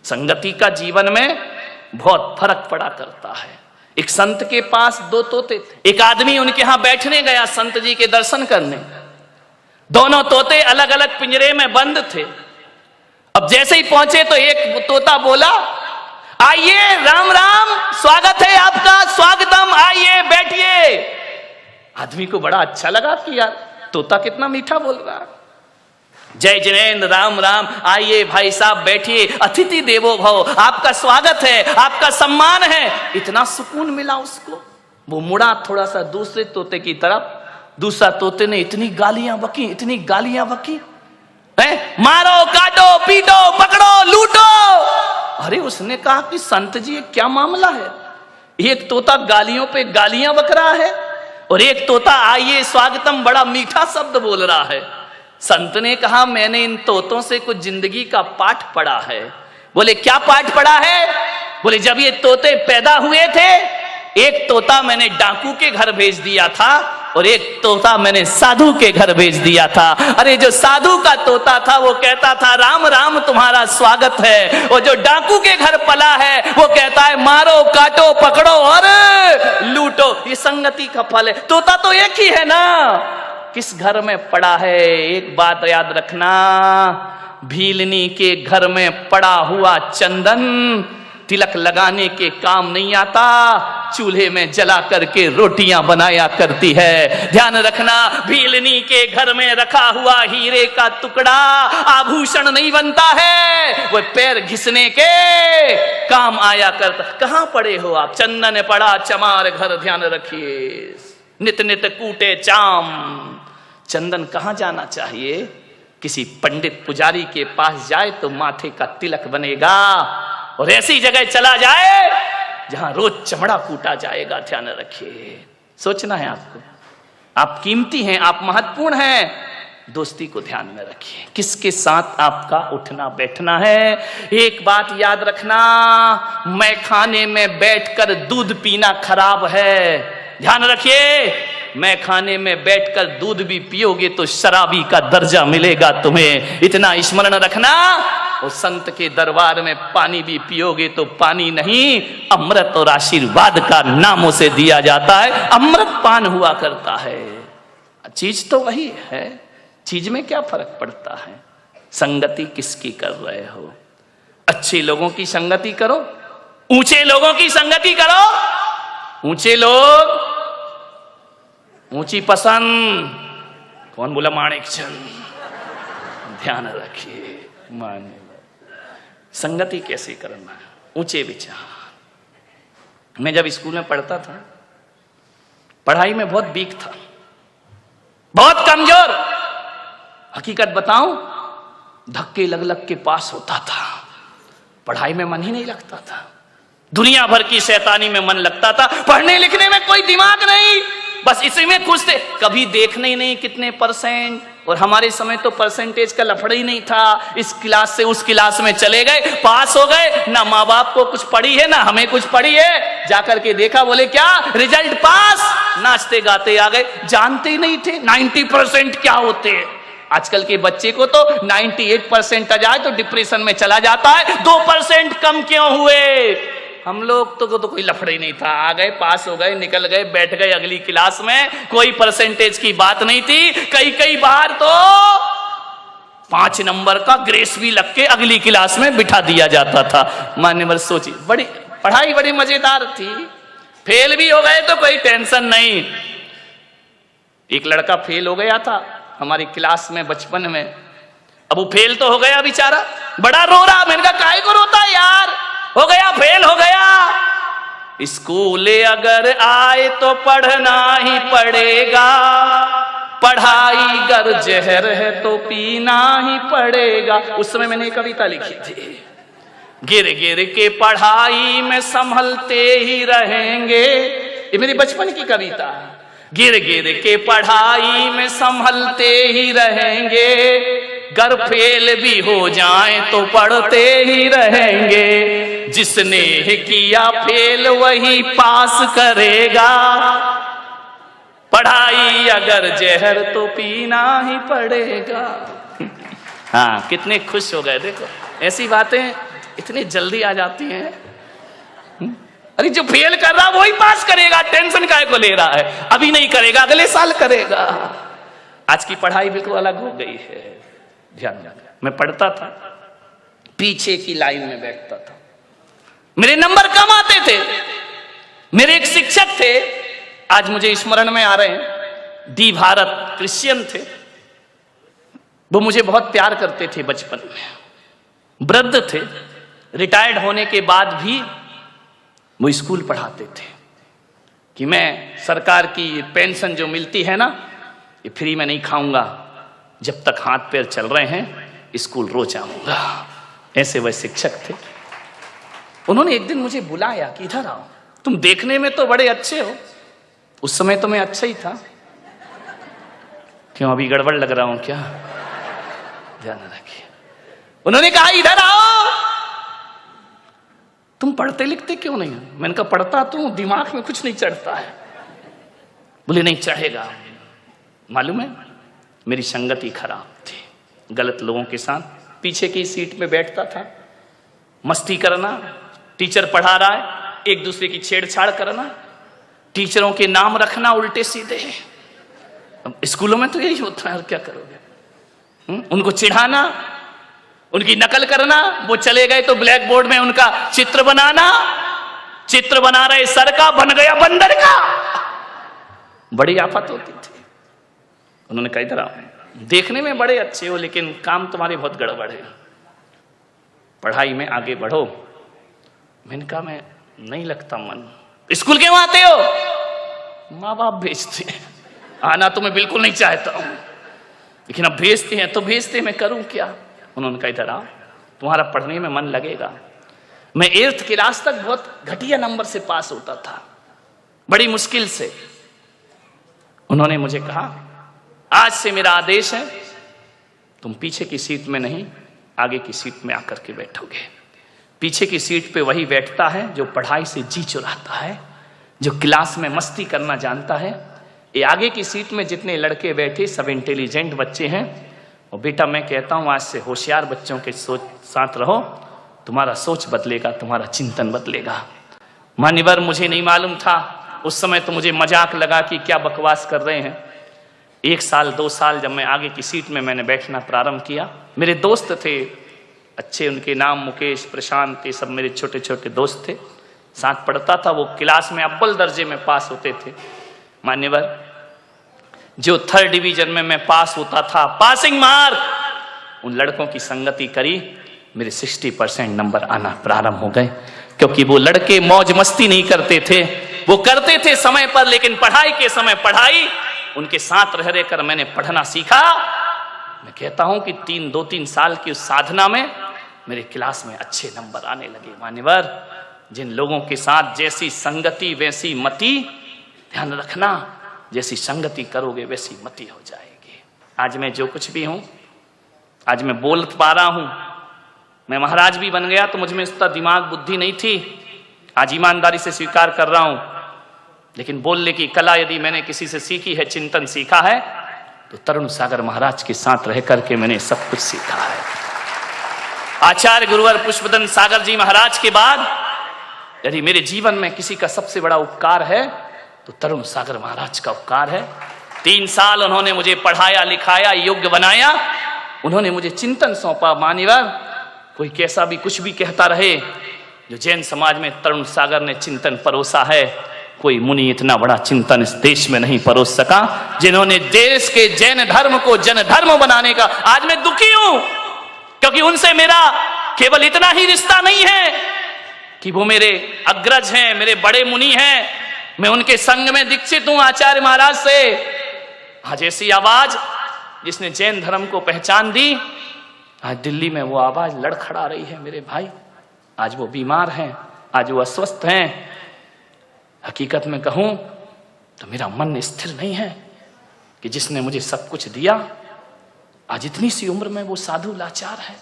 संगति का जीवन में बहुत फर्क पड़ा करता है। एक संत के पास दो तोते थे। एक आदमी उनके यहां बैठने गया संत जी के दर्शन करने। दोनों तोते अलग अलग पिंजरे में बंद थे। अब जैसे ही पहुंचे तो एक तोता बोला, आइए, राम राम, स्वागत है आपका, स्वागतम, आइए बैठिए। आदमी को बड़ा अच्छा लगा कि यार तोता कितना मीठा बोल रहा है। जय जिनेन्द्र, राम राम, आइए भाई साहब बैठिए, अतिथि देवो भव, आपका स्वागत है, आपका सम्मान है। इतना सुकून मिला उसको। वो मुड़ा थोड़ा सा दूसरे तोते की तरफ। दूसरा तोते ने इतनी गालियां बकी, इतनी गालियां बकी, मारो, काटो, पीटो, पकड़ो, लूटो। अरे उसने कहा कि संत जी क्या मामला है? एक तोता गालियों पे गालियां बक रहा है और एक तोता आइए स्वागतम बड़ा मीठा शब्द बोल रहा है। संत ने कहा, मैंने इन तोतों से कुछ जिंदगी का पाठ पढ़ा है। बोले क्या पाठ पढ़ा है? बोले जब ये तोते पैदा हुए थे, एक तोता मैंने डाकू के घर भेज दिया था और एक तोता मैंने साधु के घर भेज दिया था। अरे जो साधु का तोता था वो कहता था राम राम तुम्हारा स्वागत है, और जो डाकू के घर पला है वो कहता है मारो, काटो, पकड़ो और लूटो। ये संगति का फल है। तोता तो एक ही है ना, किस घर में पड़ा है? एक बात याद रखना, भीलनी के घर में पड़ा हुआ चंदन तिलक लगाने के काम नहीं आता, चूल्हे में जला करके रोटियां बनाया करती है। ध्यान रखना, भीलनी के घर में रखा हुआ हीरे का टुकड़ा आभूषण नहीं बनता है, वो पैर घिसने के काम आया करता। कहां पड़े हो आप? चंदन पड़ा चमार घर, ध्यान रखिए, नित नित कूटे चाम। चंदन कहां जाना चाहिए? किसी पंडित पुजारी के पास जाए तो माथे का तिलक बनेगा, और ऐसी जगह चला जाए जहां रोज चमड़ा कूटा जाएगा। ध्यान रखिए, सोचना है आपको, आप कीमती हैं, आप महत्वपूर्ण हैं। दोस्ती को ध्यान में रखिए, किसके साथ आपका उठना बैठना है। एक बात याद रखना, मैं खाने में बैठकर दूध पीना खराब है। ध्यान रखिए, मैं खाने में बैठकर दूध भी पियोगे तो शराबी का दर्जा मिलेगा तुम्हें, इतना स्मरण रखना। और संत के दरबार में पानी भी पियोगे तो पानी नहीं, अमृत और आशीर्वाद का नामों से दिया जाता है, अमृत पान हुआ करता है। चीज तो वही है, चीज में क्या फर्क पड़ता है? संगति किसकी कर रहे हो? अच्छे लोगों की संगति करो, ऊंचे लोगों की संगति करो। ऊंचे लोग, ऊंची पसंद। कौन बोला? माणिकचंद। ध्यान रखिए, माने संगति कैसे करना है, ऊंचे विचार। मैं जब स्कूल में पढ़ता था, पढ़ाई में बहुत वीक था, बहुत कमजोर। हकीकत बताऊं, धक्के लग लग के पास होता था, पढ़ाई में मन ही नहीं लगता था। दुनिया भर की शैतानी में मन लगता था, पढ़ने लिखने में कोई दिमाग नहीं, बस इसी में खुश थे। कभी देखने ही नहीं कितने परसेंट, और हमारे समय तो परसेंटेज का लफड़ा ही नहीं था। इस क्लास से उस क्लास में चले गए, पास हो गए, ना माँ बाप को कुछ पड़ी है ना हमें कुछ पड़ी है। जाकर के देखा, बोले क्या रिजल्ट पास, नाचते गाते आ गए, जानते ही नहीं थे 90% क्या होते हैं। आजकल के बच्चे को तो 98% आ जाए तो डिप्रेशन में चला जाता है, 2% कम क्यों हुए। हम लोग तो कोई लफड़ा ही नहीं था, आ गए, पास हो गए, निकल गए, बैठ गए अगली क्लास में, कोई परसेंटेज की बात नहीं थी। कई बार तो 5 नंबर का ग्रेस भी लग के अगली क्लास में बिठा दिया जाता था। मान्यवर सोचिए, बड़ी पढ़ाई बड़ी मजेदार थी। फेल भी हो गए तो कोई टेंशन नहीं। एक लड़का फेल हो गया था हमारी क्लास में बचपन में। अब वो फेल तो हो गया बेचारा, बड़ा रो रहा। मैंने कहा काहे को रोता है यार, हो गया, फेल हो गया। स्कूल अगर आए तो पढ़ना ही पड़ेगा, पढ़ाई गर जहर है तो पीना ही पड़ेगा। उस समय मैंने कविता लिखी थी, गिर गिर के पढ़ाई में संभलते ही रहेंगे। ये मेरी बचपन की कविता है। गिर गिर के पढ़ाई में संभलते ही रहेंगे, गर फेल भी हो जाए तो पढ़ते ही रहेंगे। जिसने किया फेल वही पास करेगा, पढ़ाई अगर जहर तो पीना ही पड़ेगा। हाँ, कितने खुश हो गए। देखो ऐसी बातें इतने जल्दी आ जाती हैं। अरे जो फेल कर रहा वही पास करेगा, टेंशन काहे को ले रहा है? अभी नहीं करेगा, अगले साल करेगा। आज की पढ़ाई बिल्कुल अलग हो गई है। ध्यान रखना, मैं पढ़ता था, पीछे की लाइन में बैठता था, मेरे नंबर कम आते थे। मेरे एक शिक्षक थे, आज मुझे स्मरण में आ रहे हैं, डी भारत, क्रिश्चियन थे। वो मुझे बहुत प्यार करते थे बचपन में, वृद्ध थे, रिटायर्ड होने के बाद भी वो स्कूल पढ़ाते थे कि मैं सरकार की पेंशन जो मिलती है ना, ये फ्री में नहीं खाऊंगा, जब तक हाथ पैर चल रहे हैं स्कूल रोज आऊंगा। ऐसे वह शिक्षक थे। उन्होंने एक दिन मुझे बुलाया कि इधर आओ, तुम देखने में तो बड़े अच्छे हो। उस समय तो मैं अच्छा ही था, क्यों अभी गड़बड़ लग रहा हूं क्या? ध्यान रखिए। उन्होंने कहा इधर आओ, तुम पढ़ते लिखते क्यों नहीं हो? मैंने कहा पढ़ता तो, दिमाग में कुछ नहीं चढ़ता है। बोले नहीं चढ़ेगा। मालूम है, मेरी संगति खराब थी, गलत लोगों के साथ पीछे की सीट में बैठता था, मस्ती करना, टीचर पढ़ा रहा है एक दूसरे की छेड़छाड़ करना, टीचरों के नाम रखना उल्टे सीधे। अब स्कूलों में तो यही होता है, और क्या करोगे? उनको चिढ़ाना, उनकी नकल करना, वो चले गए तो ब्लैक बोर्ड में उनका चित्र बनाना, चित्र बना रहे सर का, बन गया बंदर का। बड़ी आफत होती थी। उन्होंने कहा इधर आओ, देखने में बड़े अच्छे हो लेकिन काम तुम्हारे बहुत गड़बड़ है, पढ़ाई में आगे बढ़ो। मैंने कहा मैं नहीं लगता मन। स्कूल क्यों आते हो? माँ बाप भेजते हैं, आना तो मैं बिल्कुल नहीं चाहता हूं, लेकिन अब भेजते हैं तो भेजते, मैं करूं क्या? उन्होंने कहा इधर आओ, तुम्हारा पढ़ने में मन लगेगा। मैं 8th क्लास तक बहुत घटिया नंबर से पास होता था, बड़ी मुश्किल से। उन्होंने मुझे कहा आज से मेरा आदेश है, तुम पीछे की सीट में नहीं आगे की सीट में आकर के बैठोगे। पीछे की सीट पे वही बैठता है जो पढ़ाई से जी चुराता है, जो क्लास में मस्ती करना जानता है। ये आगे की सीट में जितने लड़के बैठे सब इंटेलिजेंट बच्चे हैं। और बेटा मैं कहता हूँ आज से होशियार बच्चों के साथ रहो, तुम्हारा सोच बदलेगा, तुम्हारा चिंतन बदलेगा। मान्यवर मुझे नहीं मालूम था उस समय, तो मुझे मजाक लगा कि क्या बकवास कर रहे हैं। 1 साल 2 साल जब मैं आगे की सीट में मैंने बैठना प्रारंभ किया, मेरे दोस्त थे अच्छे, उनके नाम मुकेश, प्रशांत, ये सब मेरे छोटे छोटे दोस्त थे, साथ पढ़ता था। वो क्लास में अव्वल दर्जे में पास होते थे। मान्यवर जो 3rd डिवीजन में मैं पास होता था, पासिंग मार्क, उन लड़कों की संगति करी, मेरे 60% नंबर आना प्रारंभ हो गए। क्योंकि वो लड़के मौज मस्ती नहीं करते थे, वो करते थे समय पर, लेकिन पढ़ाई के समय पढ़ाई। उनके साथ रह रहकर मैंने पढ़ना सीखा। मैं कहता हूं कि 2-3 साल की उस साधना में मेरे क्लास में अच्छे नंबर आने लगे। मान्यवर जिन लोगों के साथ जैसी संगति वैसी मति, ध्यान रखना, जैसी संगति करोगे वैसी मति हो जाएगी। आज मैं जो कुछ भी हूं, आज मैं बोल पा रहा हूं, मैं महाराज भी बन गया तो मुझ में उतना दिमाग बुद्धि नहीं थी, आज ईमानदारी से स्वीकार कर रहा हूं। लेकिन बोलने की कला यदि मैंने किसी से सीखी है, चिंतन सीखा है, तो तरुण सागर महाराज के साथ रह करके मैंने सब कुछ सीखा है। आचार्य गुरुवर पुष्पदन सागर जी महाराज के बाद यदि मेरे जीवन में किसी का सबसे बड़ा उपकार है तो तरुण सागर महाराज का उपकार है। 3 साल उन्होंने मुझे पढ़ाया लिखाया, योग्य बनाया, उन्होंने मुझे चिंतन सौंपा। मान्यवर कोई कैसा भी कुछ भी कहता रहे, जो जैन समाज में तरुण सागर ने चिंतन परोसा है, कोई मुनि इतना बड़ा चिंतन इस देश में नहीं परोस सका, जिन्होंने देश के जैन धर्म को जन धर्म बनाने का। आज मैं दुखी हूं क्योंकि उनसे मेरा केवल इतना ही रिश्ता नहीं है कि वो मेरे अग्रज हैं, मेरे बड़े मुनि हैं, मैं उनके संग में दीक्षित हूं आचार्य महाराज से। आज ऐसी आवाज जिसने जैन धर्म को पहचान दी, आज दिल्ली में वो आवाज लड़खड़ा रही है मेरे भाई। आज वो बीमार हैं, आज वो अस्वस्थ हैं। हकीकत में कहूं तो मेरा मन स्थिर नहीं है कि जिसने मुझे सब कुछ दिया, आज इतनी सी उम्र में वो साधु लाचार है।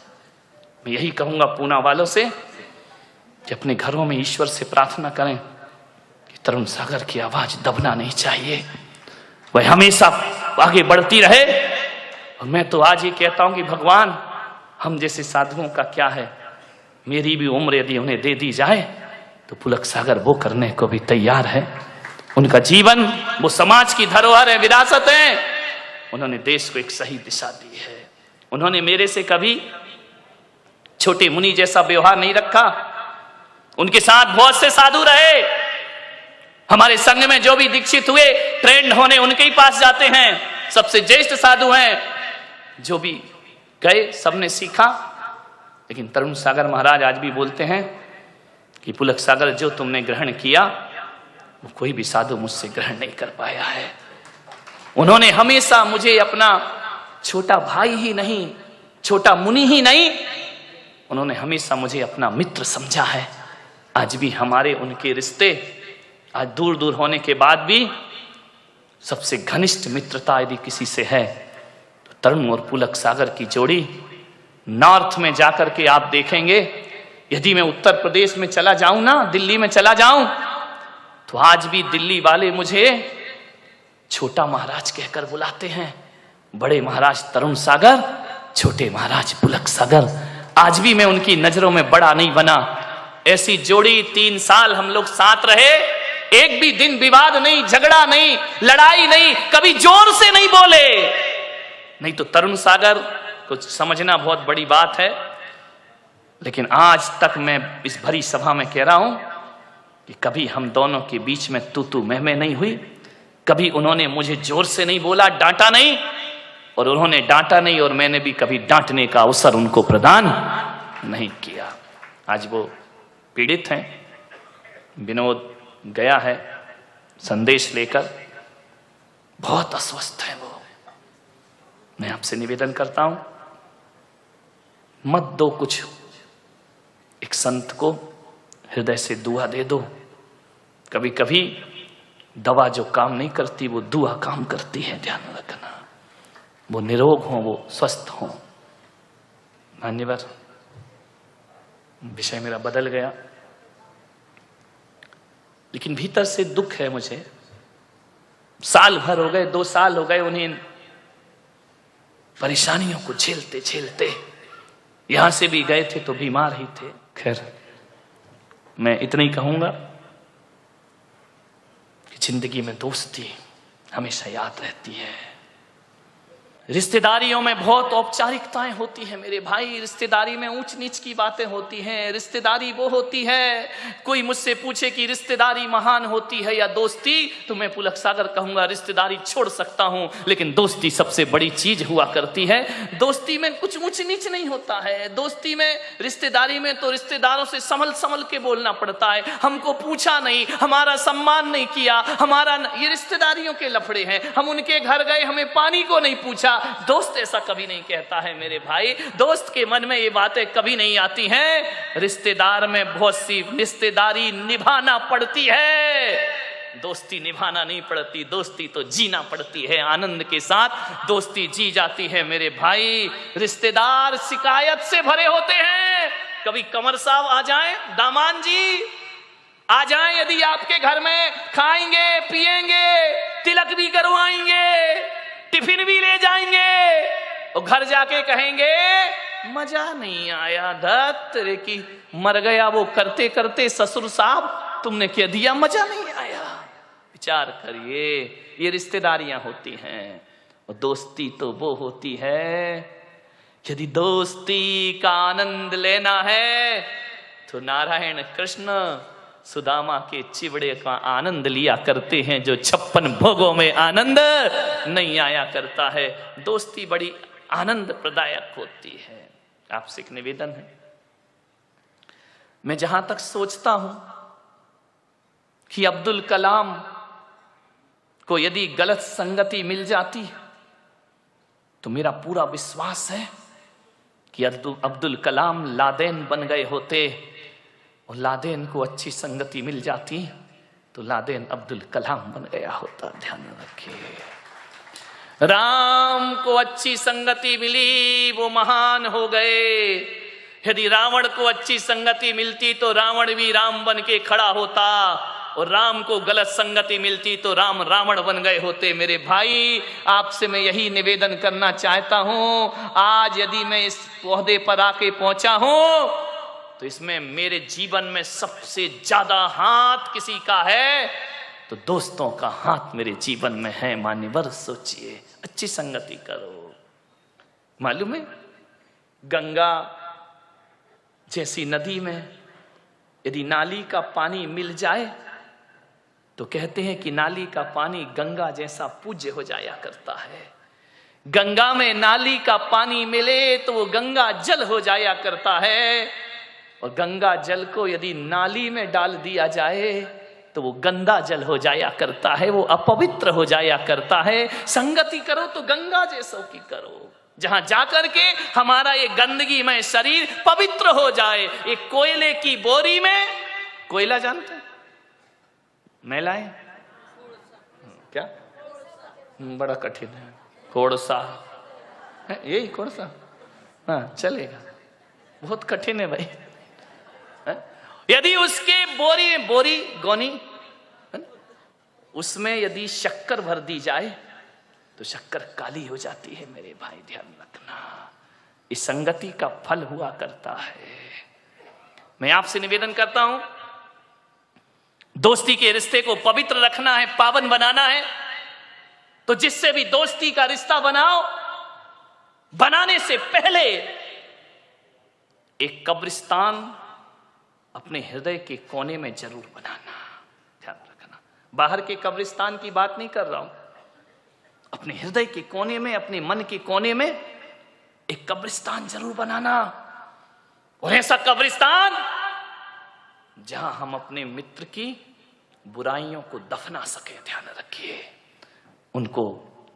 मैं यही कहूंगा पूना वालों से कि अपने घरों में ईश्वर से प्रार्थना करें कि तरुण सागर की आवाज दबना नहीं चाहिए, वह हमेशा आगे बढ़ती रहे। और मैं तो आज ये कहता हूं कि भगवान हम जैसे साधुओं का क्या है, मेरी भी उम्र यदि उन्हें दे दी जाए तो पुलक सागर वो करने को भी तैयार है। उनका जीवन वो समाज की धरोहर है, विरासत है। उन्होंने देश को एक सही दिशा दी है। उन्होंने मेरे से कभी छोटे मुनि जैसा व्यवहार नहीं रखा। उनके साथ बहुत से साधु रहे। हमारे संघ में जो भी दीक्षित हुए ट्रेंड होने उनके ही पास जाते हैं। सबसे ज्येष्ठ साधु हैं, जो भी गए सबने सीखा। लेकिन तरुण सागर महाराज आज भी बोलते हैं कि पुलक सागर जो तुमने ग्रहण किया वो कोई भी साधु मुझसे ग्रहण नहीं कर पाया है। उन्होंने हमेशा मुझे अपना छोटा भाई ही नहीं, छोटा मुनि ही नहीं, उन्होंने हमेशा मुझे अपना मित्र समझा है। आज भी हमारे उनके रिश्ते आज दूर दूर होने के बाद भी सबसे घनिष्ठ मित्रता यदि किसी से है तो तरुण और पुलक सागर की जोड़ी। नॉर्थ में जाकर के आप देखेंगे, यदि मैं उत्तर प्रदेश में चला जाऊं ना, दिल्ली में चला जाऊं, तो आज भी दिल्ली वाले मुझे छोटा महाराज कहकर बुलाते हैं। बड़े महाराज तरुण सागर, छोटे महाराज पुलक सागर। आज भी मैं उनकी नजरों में बड़ा नहीं बना। ऐसी जोड़ी 3 साल हम लोग साथ रहे, एक भी दिन विवाद नहीं, झगड़ा नहीं, लड़ाई नहीं, कभी जोर से नहीं बोले। नहीं तो तरुण सागर को समझना बहुत बड़ी बात है। लेकिन आज तक मैं इस भरी सभा में कह रहा हूं कि कभी हम दोनों के बीच में तू मैं नहीं हुई। कभी उन्होंने मुझे जोर से नहीं बोला, डांटा नहीं, और उन्होंने डांटा नहीं और मैंने भी कभी डांटने का अवसर उनको प्रदान नहीं किया। आज वो पीड़ित हैं। विनोद गया है संदेश लेकर, बहुत अस्वस्थ है वो। मैं आपसे निवेदन करता हूं, मत दो कुछ, एक संत को हृदय से दुआ दे दो। कभी कभी दवा जो काम नहीं करती वो दुआ काम करती है, ध्यान रखना। वो निरोग हो, वो स्वस्थ हो। मान्यवर, विषय मेरा बदल गया, लेकिन भीतर से दुख है मुझे। साल भर हो गए, 2 साल हो गए उन्हें परेशानियों को झेलते झेलते। यहां से भी गए थे तो बीमार ही थे। खैर, मैं इतना ही कहूंगा कि जिंदगी में दोस्ती हमेशा याद रहती है। रिश्तेदारियों में बहुत औपचारिकताएं होती हैं मेरे भाई। रिश्तेदारी में ऊंच नीच की बातें होती हैं। रिश्तेदारी वो होती है, कोई मुझसे पूछे कि रिश्तेदारी महान होती है या दोस्ती, तो मैं पुलक सागर कहूंगा रिश्तेदारी छोड़ सकता हूं, लेकिन दोस्ती सबसे बड़ी चीज हुआ करती है। दोस्ती में कुछ ऊंच नीच नहीं होता है। दोस्ती में, रिश्तेदारी में तो रिश्तेदारों से संभल के बोलना पड़ता है। हमको पूछा नहीं, हमारा सम्मान नहीं किया, हमारा, ये रिश्तेदारियों के लफड़े हैं। हम उनके घर गए, हमें पानी को नहीं पूछा। दोस्त ऐसा कभी नहीं कहता है मेरे भाई। दोस्त के मन में ये बातें कभी नहीं आती हैं। रिश्तेदार में बहुत सी रिश्तेदारी निभाना पड़ती है, दोस्ती निभाना नहीं पड़ती। दोस्ती तो जीना पड़ती है, आनंद के साथ दोस्ती जी जाती है मेरे भाई। रिश्तेदार शिकायत से भरे होते हैं। कभी कंवर साहब आ जाएं, दामान जी आ जाएं, यदि आपके घर में खाएंगे पिएंगे, तिलक भी करवाएंगे, टिफिन भी ले जाएंगे, और घर जाके कहेंगे मजा नहीं आया, दत्त रे की मर गया वो करते करते ससुर साहब, तुमने क्या दिया, मजा नहीं आया। विचार करिए, ये रिश्तेदारियां होती हैं। और दोस्ती तो वो होती है, यदि दोस्ती का आनंद लेना है तो नारायण कृष्ण सुदामा के चिवड़े का आनंद लिया करते हैं, जो 56 भोगों में आनंद नहीं आया करता है। दोस्ती बड़ी आनंद प्रदायक होती है। आपसे एक निवेदन है, मैं जहां तक सोचता हूं कि अब्दुल कलाम को यदि गलत संगति मिल जाती तो मेरा पूरा विश्वास है कि अब्दुल कलाम लादेन बन गए होते, और लादेन को अच्छी संगति मिल जाती तो लादेन अब्दुल कलाम बन गया होता। ध्यान रखिए, राम को अच्छी संगति मिली, वो महान हो गए। यदि रावण को अच्छी संगति मिलती तो रावण भी राम बन के खड़ा होता, और राम को गलत संगति मिलती तो राम रावण बन गए होते। मेरे भाई, आपसे मैं यही निवेदन करना चाहता हूं। आज यदि मैं इस ओहदे पर आके पहुंचा हूं तो इसमें मेरे जीवन में सबसे ज्यादा हाथ किसी का है तो दोस्तों का हाथ मेरे जीवन में है। मान्यवर सोचिए, अच्छी संगति करो। मालूम है, गंगा जैसी नदी में यदि नाली का पानी मिल जाए तो कहते हैं कि नाली का पानी गंगा जैसा पूज्य हो जाया करता है। गंगा में नाली का पानी मिले तो वो गंगा जल हो जाया करता है, और गंगा जल को यदि नाली में डाल दिया जाए तो वो गंदा जल हो जाया करता है, वो अपवित्र हो जाया करता है। संगति करो तो गंगा जैसों की करो, जहां जाकर के हमारा ये गंदगी में शरीर पवित्र हो जाए। एक कोयले की बोरी में, कोयला जानते हैं मैलाएं क्या, बड़ा कठिन है, कोड़सा है, यही कोड़सा, हाँ चलेगा, बहुत कठिन है भाई। यदि उसके बोरी गोनी उसमें यदि शक्कर भर दी जाए तो शक्कर काली हो जाती है। मेरे भाई ध्यान रखना, इस संगति का फल हुआ करता है। मैं आपसे निवेदन करता हूं, दोस्ती के रिश्ते को पवित्र रखना है, पावन बनाना है, तो जिससे भी दोस्ती का रिश्ता बनाओ, बनाने से पहले एक कब्रिस्तान अपने हृदय के कोने में जरूर बनाना। ध्यान रखना, बाहर के कब्रिस्तान की बात नहीं कर रहा हूं, अपने हृदय के कोने में, अपने मन के कोने में एक कब्रिस्तान जरूर बनाना। और ऐसा कब्रिस्तान जहां हम अपने मित्र की बुराइयों को दफना सके। ध्यान रखिए, उनको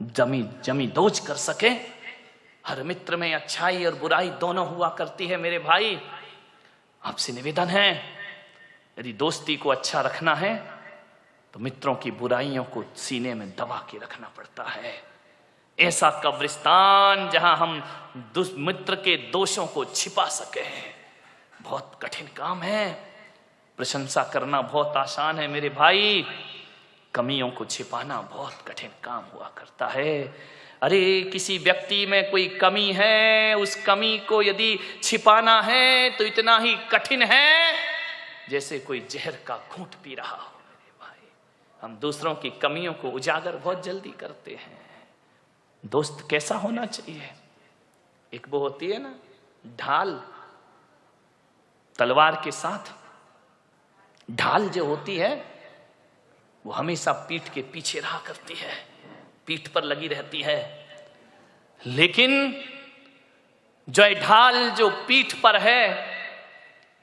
जमी दोज कर सके। हर मित्र में अच्छाई और बुराई दोनों हुआ करती है। मेरे भाई, आपसे निवेदन है, यदि दोस्ती को अच्छा रखना है तो मित्रों की बुराइयों को सीने में दबा के रखना पड़ता है। ऐसा कब्रिस्तान जहां हम मित्र के दोषों को छिपा सके, बहुत कठिन काम है। प्रशंसा करना बहुत आसान है मेरे भाई, कमियों को छिपाना बहुत कठिन काम हुआ करता है। अरे किसी व्यक्ति में कोई कमी है, उस कमी को यदि छिपाना है तो इतना ही कठिन है जैसे कोई जहर का घूंट पी रहा हो। मेरे भाई, हम दूसरों की कमियों को उजागर बहुत जल्दी करते हैं। दोस्त कैसा होना चाहिए? एक वो होती है ना ढाल, तलवार के साथ ढाल जो होती है वो हमेशा पीठ के पीछे रहा करती है, पीठ पर लगी रहती है। लेकिन जो ढाल जो पीठ पर है,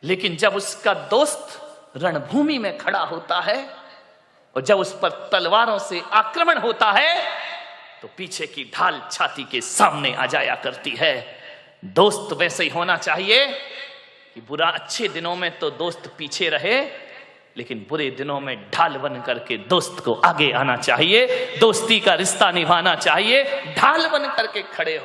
लेकिन जब उसका दोस्त रणभूमि में खड़ा होता है और जब उस पर तलवारों से आक्रमण होता है तो पीछे की ढाल छाती के सामने आ जाया करती है। दोस्त वैसे ही होना चाहिए कि बुरा अच्छे दिनों में तो दोस्त पीछे रहे, लेकिन बुरे दिनों में ढाल बन करके दोस्त को आगे आना चाहिए, दोस्ती का रिश्ता निभाना चाहिए, ढाल बन करके खड़े हो।